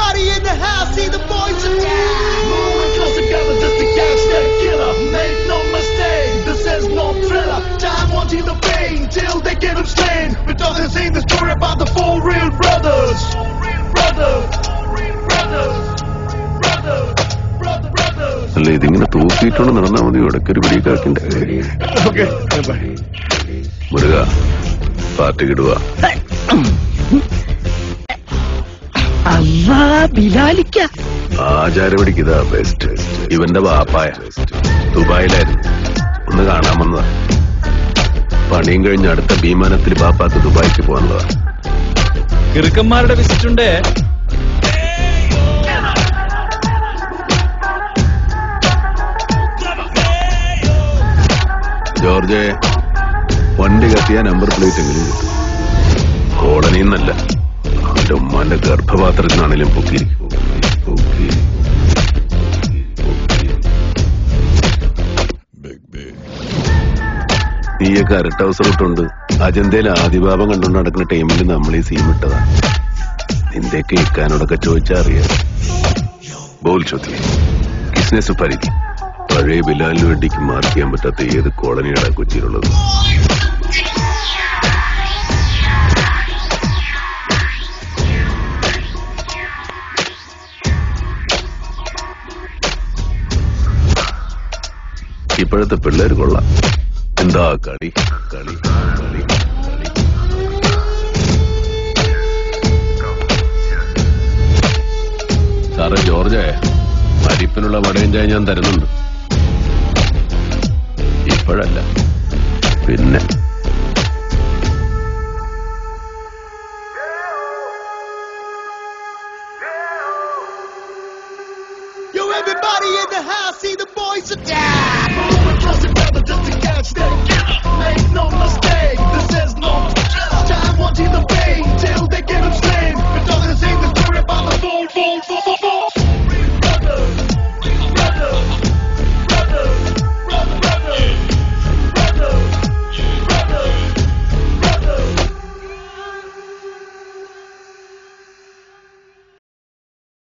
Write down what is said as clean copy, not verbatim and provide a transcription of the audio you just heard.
everybody in the house, see the boys are down. Moving close together, just a gangster killer. Make no mistake, this is no thriller. Time won't heal the pain till they get him slain. But doesn't sing the story about the four real brothers. Brothers, brothers, brothers, brothers. അല്ല ഇതിങ്ങനെ തൂക്കിയിട്ടോണ്ട് നടന്നാ മതി. ഇടയ്ക്കൊരു പിടിക്കാക്കിന്റെ Muruga party കിടുക. ആചാരപടിക്ക് ഇതാ best. ഇവന്റെ വാപ്പായ ദുബായിലായിരുന്നു, ഒന്ന് കാണാൻ വന്നതാ. പണിയും കഴിഞ്ഞ് അടുത്ത വിമാനത്തിൽ ബാപ്പാക്ക് ദുബായിക്ക് പോകാനുള്ളതാ. കിറുക്കന്മാരുടെ വിസിറ്റുണ്ടേ. ജോർജ്, വണ്ടി കത്തിയ നമ്പർ പ്ലേറ്റ് എങ്കിലും കിട്ടും. കോളനിന്നല്ല, അവന്റെ ഉമ്മാന്റെ ഗർഭപാത്രത്തിനാണേലും പൊക്കിയിരിക്കും. നീയൊക്കെ അരട്ട അവസരം ഇട്ടുണ്ട്. അജന്തയിൽ ആദിഭാവം കണ്ടുകൊണ്ട് നടക്കുന്ന ടൈമിൽ നമ്മൾ ഈ സീം ഇട്ടതാ. നിന്റെയൊക്കെ ഇക്കാനോടൊക്കെ ചോദിച്ചാ അറിയാം. ബോൾ ചോദ്യം കിസ്നെ സുപാരിക്കും പഴയ ബിലാലിന് വേണ്ടിക്ക് മാർക്ക് ചെയ്യാൻ പറ്റാത്ത ഏത് കോളനിയാണ് കൊച്ചിയിലുള്ളത്? ഇപ്പോഴത്തെ പിള്ളേർ കൊള്ളാം. എന്താ കളി കളി കളി കളി. സാറേ ജോർജ്, അരിപ്പിനുള്ള വടയും ചായ ഞാൻ തരുന്നുണ്ട്. ഇപ്പോഴല്ല, പിന്നെ. Yo, everybody in the house, see the boys are down.